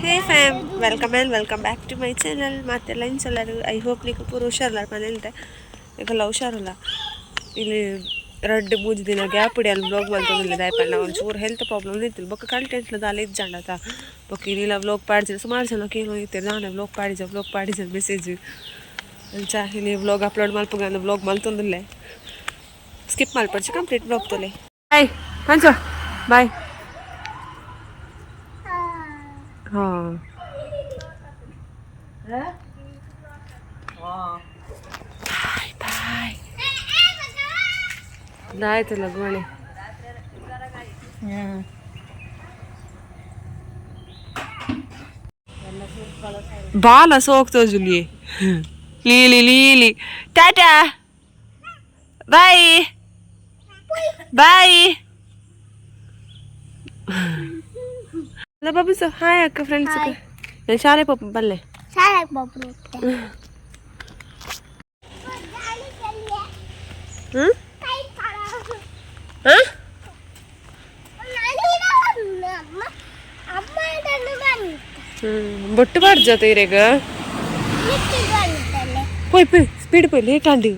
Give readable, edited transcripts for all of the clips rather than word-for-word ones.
hey fam welcome back to my channel ಮತ್ತೆಲ್ಲ ಇನ್ಸಲ್ಲರು I hope ನೀವು ಪೂರ ಹುಷಾರಲ್ಲ ಮನೇಲಿದೆ ಈಗೆಲ್ಲ ಹುಷಾರಲ್ಲ ಇಲ್ಲಿ 2-3 ದಿನ ಗ್ಯಾಪ್ ಇಡಿ ಅಲ್ಲಿ ವ್ಲಾಗ್ ಮಾಡ್ಕೊಂಡಿಲ್ಲ ದಯಪಣ್ಣ ಒಂಚೂರು ಹೆಲ್ತ್ ಪ್ರಾಬ್ಲಮ್ ಇತ್ತು ಬೊಕ್ಕ ಕಂಟೆಂಟ್ಲದ ಅಲ್ಲಿ ಇಜ್ಜಂಡತ ಬೊಕ್ಕ ಇಲ್ಲ ವ್ಲಾಗ್ ಪಾಡಿದ್ರೆ ಸುಮಾರು ಜನಕ್ಕೆ ಏನು ಹೋಗ್ತಾರೆ ನಾನೇ ವ್ಲಾಗ್ ಪಾಡಿಜ ಮೆಸೇಜ್ ಅಂಚ ಇಲ್ಲಿ ವ್ಲಾಗ್ ಅಪ್ಲೋಡ್ ಮಲ್ಪಗ ಅಂದ್ರೆ ವ್ಲಾಗ್ ಮಲ್ತೊಂದಿಲ್ಲೇ ಸ್ಕಿಪ್ ಮಾಡ್ಪಡ್ಸಿ ಕಂಪ್ಲೀಟ್ ವ್ಲಾಗ್ ತೊಲೆ ಬಾಯ್ ಹಂಚ ಬಾಯ್ ಹಾಂ ಬಾಯ್ ಬಾಯ್ ಆಯ್ತಲ್ಲ ಗೋಣೆ ಬಾಲ ಸೋಗ್ತೋ ಜುಲಿ ಲೀಲಿ ಟಾಟಾ ಬಾಯ್ ಬಾಯ್ ಅಲ್ಲ ಬಾಬು ಸರ್ ಹಾಯ್ ಅಕ್ಕ ಫ್ರೆಂಡ್ಸ್ ನಾನು ಶಾಲೆ ಪಾಪ ಬಲ್ಲೆ ಬೊಟ್ಟು ಬಾರ್ದು ಜೊತೆ ಇರೇಗ పోయి స్పీడ్ పోయి లేట్ అండి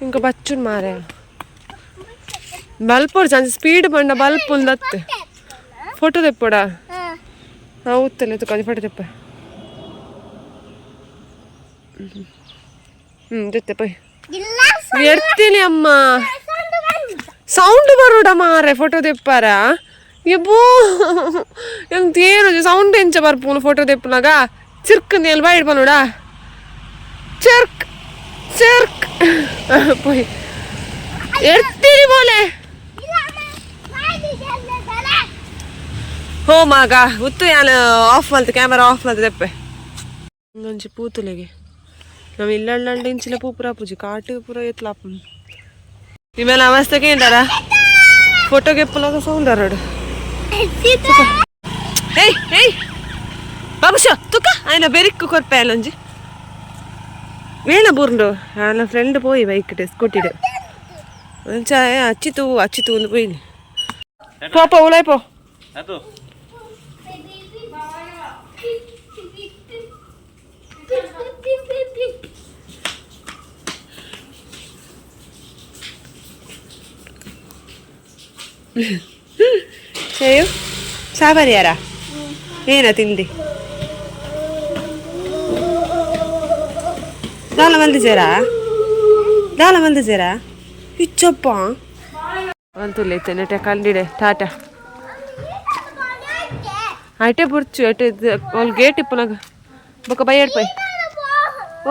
ఇంకా బచ్చుని మారే బల్బ్ స్పీడ్ బండ బల్బ్ ఉందತ್ತೆ ಫೋಟೋ ತೆಪ್ಪೋಡ ಹೌದಲ್ಲ ತುಕಿ ಫೋಟೋ ತೆಪ್ಪ ಜೊತೆ ಪೈ ಎರ್ತೀನಿ ಅಮ್ಮ ಸೌಂಡ್ ಬರೋಡ ಮಾರೆ ಫೋಟೋ ತೆಪ್ಪಾರ ಎಬ್ಬೋ ಎಂತೇನು ಸೌಂಡ್ ಎಂಚ ಬರ್ಪೂನು ಫೋಟೋ ತೆಪ್ಪನಾಗ ಚಿರ್ಕಂದು ಎಲ್ಲಿ ಬಾಯ್ ಇಡ್ಬ ನೋಡ ಚರ್ಕ್ ಚರ್ಕ್ ಪೋಯ್ ಎರ್ತೀನಿ ಬೋಲೆ ಹೋ ಮಗ ಉತ್ತು ಯಾನು ಆಫ್ ಮಲ್ತು ಕ್ಯಾಮರಾ ಆಫ್ ಮಲ್ತು ತೆಪ್ಪೆ ಒಂಚಿ ಪೂತುಲೆಗೆ ನಾವು ಇಲ್ಲಂಡ ಇಂಚಿನ ಪೂ ಪೂರ ಪೂಜಿ ಕಾಟು ಪೂರ ಎತ್ಲಾಪ ಇವೆಲ್ಲ ಅವಸ್ಥೆಗೆ ಏನಾರ ಫೋಟೋಗೆ ಎಪ್ಪಲಾಗ ಸೌಂಡ್ ಅರೋಡು ಏಯ್ ಏಯ್ ಬಾಬುಷ ತುಕ ಆಯ್ನ ಬೆರಿಕ್ಕು ಕೊರ್ಪೆ ಅಲ್ಲೊಂಜಿ വേണ പൂർണ്ടോ ആ ഫ്രണ്ട് പോയി ബൈക്കിട്ട് സ്കൂട്ടിട്ട് അച്ചിത്തു ഒന്ന് പോയി പോ ഉളെ പോ ചെയ്യൂ സാബരിയാരാ ಏನ ತಿಂಡಿ ದಾಲ ಮಲ್ದಿದ್ದೀರಾ ಇಚ್ಚಪ್ಪ ಅಂತೂ ಲೈತೆ ನೆಟ್ಟೆ ಕಂಡಿಡೆ ಟಾಟಾ ಐಟೆ ಬುರ್ಚು ಐಟೆ ಅಲ್ಲಿ ಗೇಟ್ ಇಪ್ಪನಾಗ ಬೊಕ್ಕ ಬೈಯಡ್ ಪೈ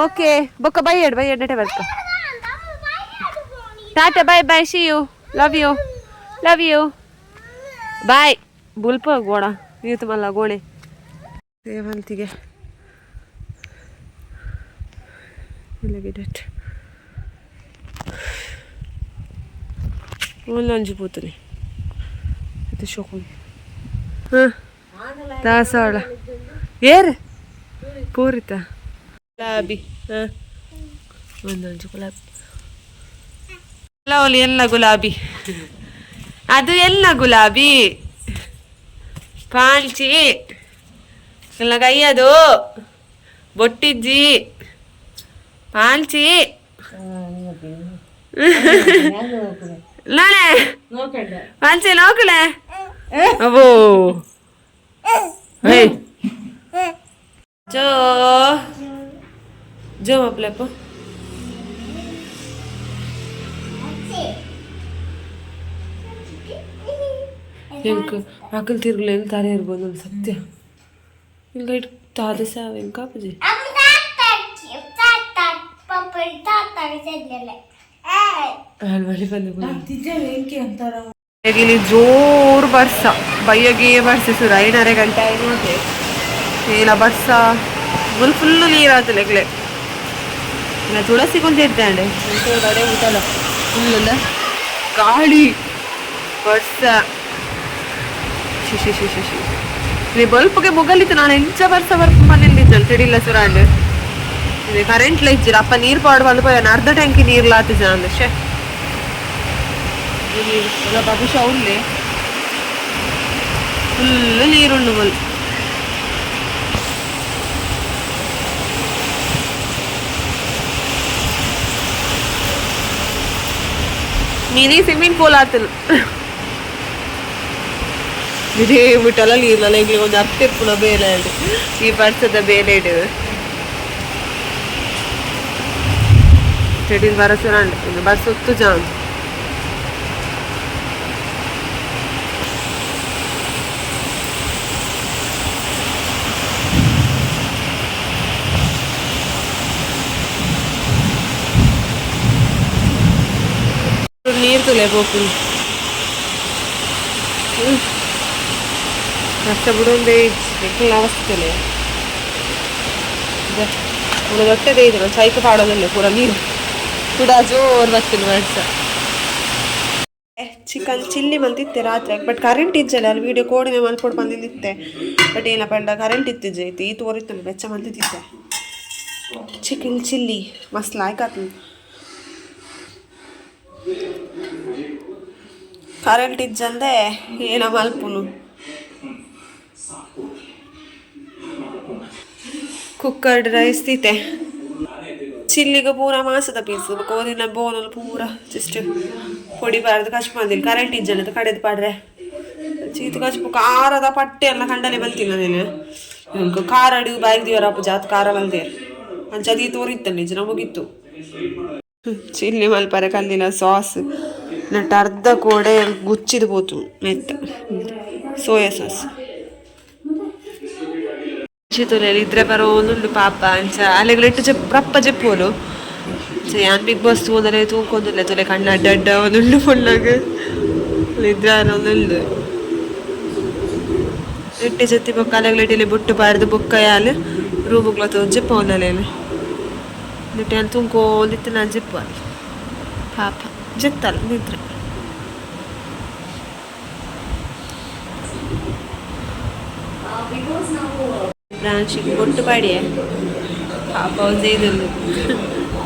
ಓಕೆ ಬೊಕ್ಕ ಬೈಯಡ್ ನೆಟ್ಟೆ ಬರ್ಕ tata bye see you love you bye ಬುಲ್ಪ ಗೋಡ ನೀತು ಮಲ್ಲ ಗೋಣೆ ಸೇವಂತಿಗೆ ಗಿಡಟ್ ಒಂದೊಂಜಿ ಪೂತುನಿ ಇದು ಶೋಕುನಿ ಹಾಂ ದಾಸವಾಳ ಏರ್ ಪೂರಿತ ಗುಲಾಬಿ ಹಾಂ ಒಂದೊಂಜಿ ಗುಲಾಬಿ ಲವಲಿ ಎಲ್ಲ ಗುಲಾಬಿ ಅದು ಎಲ್ಲ ಗುಲಾಬಿ ಪಾಂಚಿ ಎಲ್ಲ ಕೈಯದು ಬೊಟ್ಟಿಜ್ಜಿ ಪಾಲ್ಚಿ ನಾಳೆ ಪಾಲ್ಚಿ ನೋಕಳೆ ಅವೋ ಜೋ ಮಪ್ಲೆಪ್ಪ ಹೆಂಗೆ ಆಕಲ್ ತಿರ್ಗಲ ಹೆಂಗೆ ತಾರೆ ಇರ್ಬೋದು ಒಂದು ಸತ್ಯ ಹಿಂಗೆ ಇಟ್ಟು ಸಾವ ಹೆಂಗೆ ಕಾಪುಜಿ ಇಲ್ಲಿ ಜೋರು ಬರ್ಸ ಬಯ್ಯಗೆ ಬರ್ಸಿಸುರ 5:30 ಗಂಟೆ ನೋಡ್ರಿ ಏನ ಬರ್ಸ ಫುಲ್ಲು ನೀರಾತಲೆ ಇಲ್ಲ ತುಳಸಿ ಕುಂತಿರ್ತೇನೆ ಗಡೆ ಊಟಲ್ಲ ಫುಲ್ಲ ಗಾಳಿ ಬರ್ಸ ಶಿಶಿ ನೀ ಬಲ್ಪ್ಗೆ ಮುಗಲಿತ್ತು ನಾನು ಎಂಚ ಬರ್ಸ ಮನೇಲಿ ತಿಡಿಲ್ಲ ಸುರಾಂಡ್ ಇದು ಕರೆಂಟ್ ಇಜ್ಜಿರ ಅಪ್ಪ ನೀರು ಪಾಡು ಬಂದು ಅರ್ಧ ಟ್ಯಾಂಕಿ ನೀರು ಲಾತಿಜ ಅಂದಷ್ಟೇ ಬಾಬು ಶೌಲ್ಲೆ ಫುಲ್ ನೀರುಂಡು ಮಲ್ ಮಿನಿ ಸ್ವಿಮ್ಮಿಂಗ್ ಪೂಲ್ ಆತನು ಇದೇ ಬಿಟ್ಟಲ್ಲ ನೀರ್ನಲ್ಲ ಈಗ ಒಂದು ಅರ್ಥ ಪುನಃ ಬೇಲೆ ಈ ಬರ್ಸದ ಬೇಲೆ ಇಡು చెడిని వరసరండి ఇది బస్ ఒత్తు జాన్ ನೀರು ತುಲೆಬೇಕು ಕಷ್ಟಪಡೋದೇ ಎಕ್ಕಲ ಅವಸ್ಥೆಲೆ ಹೊಟ್ಟೆದೇ ಇದೆ ಸೈಕ್ ಪಾಡೋದಿಲ್ಲ ಪೂರ ನೀರು ಕೂಡ ಜೋರು ಬರ್ತೀನಿ ವರ್ಷ ಚಿಕನ್ ಚಿಲ್ಲಿ ಮಲ್ತಿತ್ತೆ ರಾತ್ರಿ ಬಟ್ ಕರೆಂಟ್ ಇಜ್ಜಲ್ಲ ಅಲ್ಲಿ ವೀಡಿಯೋ ಕೋಡಿನ ಮಲ್ಕೊಂಡು ಬಂದಿದ್ದಿತ್ತೆ ಬಟ್ ಏನಪ್ಪ ಅಂಡ ಕರೆಂಟ್ ಇತ್ತಿಜ್ಜೆ ಐತಿ ಈ ತೋರಿತ್ತು ಬೆಚ್ಚ ಮಲ್ತಿದ್ದಿತ್ತೆ ಚಿಕನ್ ಚಿಲ್ಲಿ ಮಸ್ತ್ ಲಾಯ್ಕಾತು ಕರೆಂಟ್ ಇಜ್ಜಂದೆ ಏನ ಮಲ್ಪುನು ಕುಕ್ಕರ್ಡ್ ರೈಸ್ ತೀತೆ ಚಿಲ್ಲಿಗೆ ಪೂರ ಮಾಸದ ಪೀಸು ಕೋದಿನ ಬೋನಲ್ಲಿ ಪೂರ ಜಸ್ಟ್ ಹೊಡಿಬಾರ್ದು ಕಷ್ಟ ಬಂದಿಲ್ಲ ಕರೆಂಟ್ ಇಜ್ಜಲ್ಲ ಕಡೆದು ಪಾಡ್ರೆ ಚೀತ ಕಚ್ಪು ಖಾರದ ಪಟ್ಟೆ ಎಲ್ಲ ಕಂಡಲೆ ಬಲ್ತೀನಿ ನೀನು ಖಾರ ಅಡು ಬಾಯಿಗೆ ದಿವರಪ್ಪ ಜಾತ್ ಖಾರ ಬಲ್ದೇರು ಅಂಚದಿ ತೋರಿತ್ತು ನಿಜ ಮುಗಿತ್ತು ಚಿಲ್ಲಿ ಮಲ್ಪರೆ ಕಲ್ಲಿನ ಸಾಸ್ ನಟ್ಟು ಅರ್ಧ ಕೋಡೆ ಗುಚ್ಚಿದು ಹೋತು ಮೆತ್ತ ಸೋಯಾ ಸಾಸ್ ಚಿತ್ತೂರಲ್ಲಿ ಇದ್ರೆ ಬರೋನುಂಡು ಪಾಪ ಅಂಚ ಅಲೆಗಳಿಟ್ಟು ರಪ್ಪ ಜಪ್ಪೋಲು ಯಾನ್ ಬಿಗ್ ಬಾಸ್ ತೂದರೆ ತೂಕೊಂದಿಲ್ಲ ತುಲೆ ಕಣ್ಣ ಅಡ್ಡ ಒಂದುಂಡು ಫುಲ್ಲಾಗ ಇದ್ರೆ ಒಂದುಂಡು ಇಟ್ಟು ಜೊತೆ ಬೊಕ್ಕ ಅಲೆಗಳಿಟ್ಟಿಲಿ ಬುಟ್ಟು ಬಾರ್ದು ಬುಕ್ಕ ಯಾಲು ರೂಮುಗ್ಲ ತೋ ಜಿಪ್ಪ ಒಂದಲೇನು ನಿಟ್ಟು ಯಾನ್ ತುಂಕೋಂದಿತ್ತು ನಾನು ಜಿಪ್ಪ ಪಾಪ ಜಿತ್ತಲ್ಲ ನಿದ್ರೆ ಬ್ರಾಂಚಿಗೆ ಬೊಟ್ಟು ಪಾಡಿಯ ಪಾಪ ಒಂದೇ ಇದನ್ನು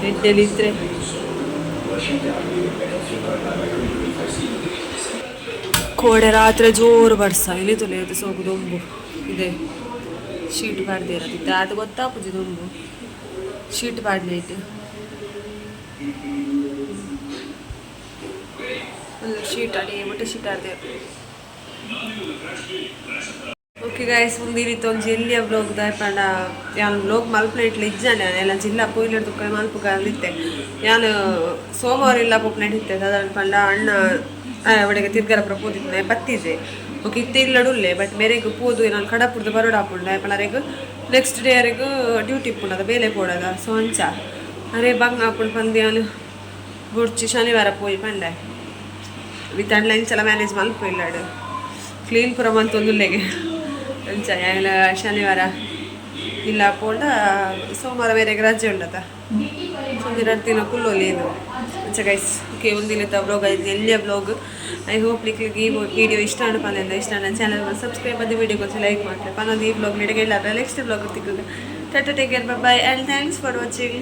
ಎಡ್ಡಲಿದ್ರೆ ಕೋಡೆ ರಾತ್ರಿ ಜೋರು ಬರ್ಸ ಇಲ್ಲಿ ತುಳಿಯೋದು ಸೋಗು ದೊಂಬು ಇದೆ ಶೀಟ್ ಬಾಡ್ದೆ ಇರೋದಿತ್ತು ಅದು ಗೊತ್ತಾಪುಜಿ ದೊಂಬು ಶೀಟ್ ಬಾಡ್ನೆ ಇಟ್ಟು ಶೀಟ್ ಅಡಿ ಬಿಟ್ಟು ಶೀಟ್ ಆಡ್ದೆ ಓಕೆ ಗೈಸ್ ಮುಂದಿರಿತ್ತು ಒಂದು ಜಿಲ್ಲೆಯ ಬ್ಲಾಗ್ ದಾಯ್ಪಂಡ ಯಾನು ಬ್ಲಾಗ್ ಮಲ್ಪನ ಇಟ್ಲು ಇಜ್ಜಾನೆ ಎಲ್ಲ ಜಿಲ್ಲಾ ಪೂಯ್ಲಡ್ ತುಕ್ಕ ಮಲ್ಪುಗಲ್ಲಿತ್ತೆ ಯಾನು ಸೋಮವಾರ ಇಲ್ಲ ಪೊಪ್ಪನ ಇತ್ತೆ ಸಾಧಾರಣ ಪಂಡ ಅಣ್ಣ ಅವಳಿಗೆ ತಿರ್ಗರ ಪ್ರಪೋದಿತ್ತು ಬತ್ತಿದ್ದೆ ಓಕೆ ಇತ್ತೆ ಇಲ್ಲಡುಲ್ಲೆ ಬಟ್ ಮೇರೆಗೂ ಪೋದು ನಾನು ಕಡಪುರ್ದು ಬರೋಡ ಹಾಕೊಂಡ ಪಣರೆಗೂ ನೆಕ್ಸ್ಟ್ ಡೇ ಅವರೆಗೂ ಡ್ಯೂಟಿ ಪುಣದ ಬೇಲೆ ಪೋಡದ ಸೊ ಅಂಚ ಅರೆ ಬಂಗ್ ಹಾಕೊಂಡು ಪಂದ್ಯಾನು ಬುಡ್ಚಿ ಶನಿವಾರ ಪೋಯಿ ಪಂಡೆ ವಿತ್ ಅನ್ಲೈನ್ಸ್ ಎಲ್ಲ ಮ್ಯಾನೇಜ್ ಮಲ್ಪ ಇಲ್ಲಡು ಕ್ಲೀನ್ ಪುರ ಮಂತೊಂದುಲ್ಲೆಗೆ ಅಂಚ ಎಲ್ಲ ಶನಿವಾರ ಇಲ್ಲ ಪೋಂಡ ಸೋಮವಾರ ಬೇರೆಗೆ ರಜೆ ಉಂಡತ ಒಂದು 2 ದಿನ ಕುಲ್ಲೋಲಿ ಏನು ಅಂಚ ಗೈಸ್ ಓಕೆ ಒಂದಿಲ್ಲದ ಬ್ಲಾಗ್ ಆಯ್ತು ಎಲ್ಲಿಯ ಬ್ಲಾಗ್ ಐ ಹೋಪ್ ನಿಕ್ಲಿಗೆ ಈ ವಿಡಿಯೋ ಇಷ್ಟ ಅನ್ಪಂದ ಇಷ್ಟ ನನ್ನ ಚಾನಲ್ ಸಬ್ಸ್ಕ್ರೈಬ್ ಬಂದು ವಿಡಿಯೋ ಕೊಂಚ ಲೈಕ್ ಮಾಡ್ತಾರೆ ಪನ್ನೊಂದು ಈ ಬ್ಲಾಗ್ ನಿಡಗೆ ಇಲ್ಲ ನೆಕ್ಸ್ಟ್ ಬ್ಲಾಗ್ ತಿಕ್ಕ tata take care bye and thanks for watching